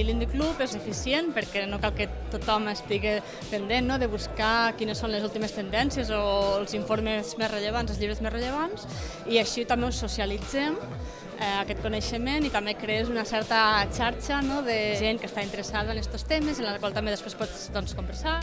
l'Indie Club és eficient perquè no cal que tothom estigui pendent de buscar quines són les últimes tendències o els informes més rellevants, els llibres més rellevants, i així també us socialitzem aquest coneixement i també crees una certa xarxa de gent que està interessada en aquests temes, en la qual també després pots conversar.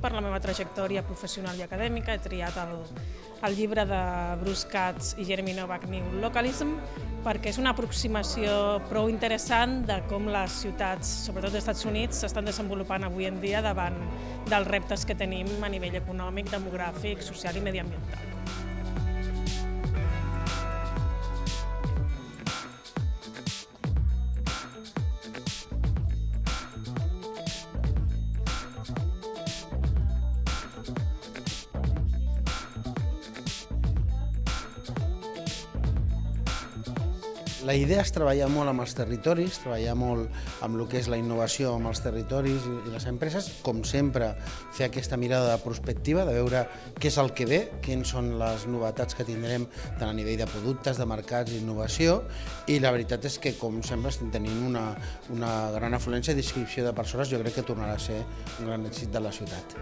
Per la meva trajectòria professional i acadèmica he triat el llibre de Bruce Katz i Jeremy Novak, New Localism, perquè és una aproximació prou interessant de com les ciutats, sobretot dels Estats Units, s'estan desenvolupant avui en dia davant dels reptes que tenim a nivell econòmic, demogràfic, social i mediambiental. La idea és treballar molt amb els territoris, treballar molt amb el que és la innovació amb els territoris i les empreses, com sempre fer aquesta mirada de prospectiva, de veure què és el que ve, quines són les novetats que tindrem tant a nivell de productes, de mercats, d'innovació, i la veritat és que, com sempre, estem tenint una gran afluència d'inscripció de persones, jo crec que tornarà a ser un gran èxit de la ciutat.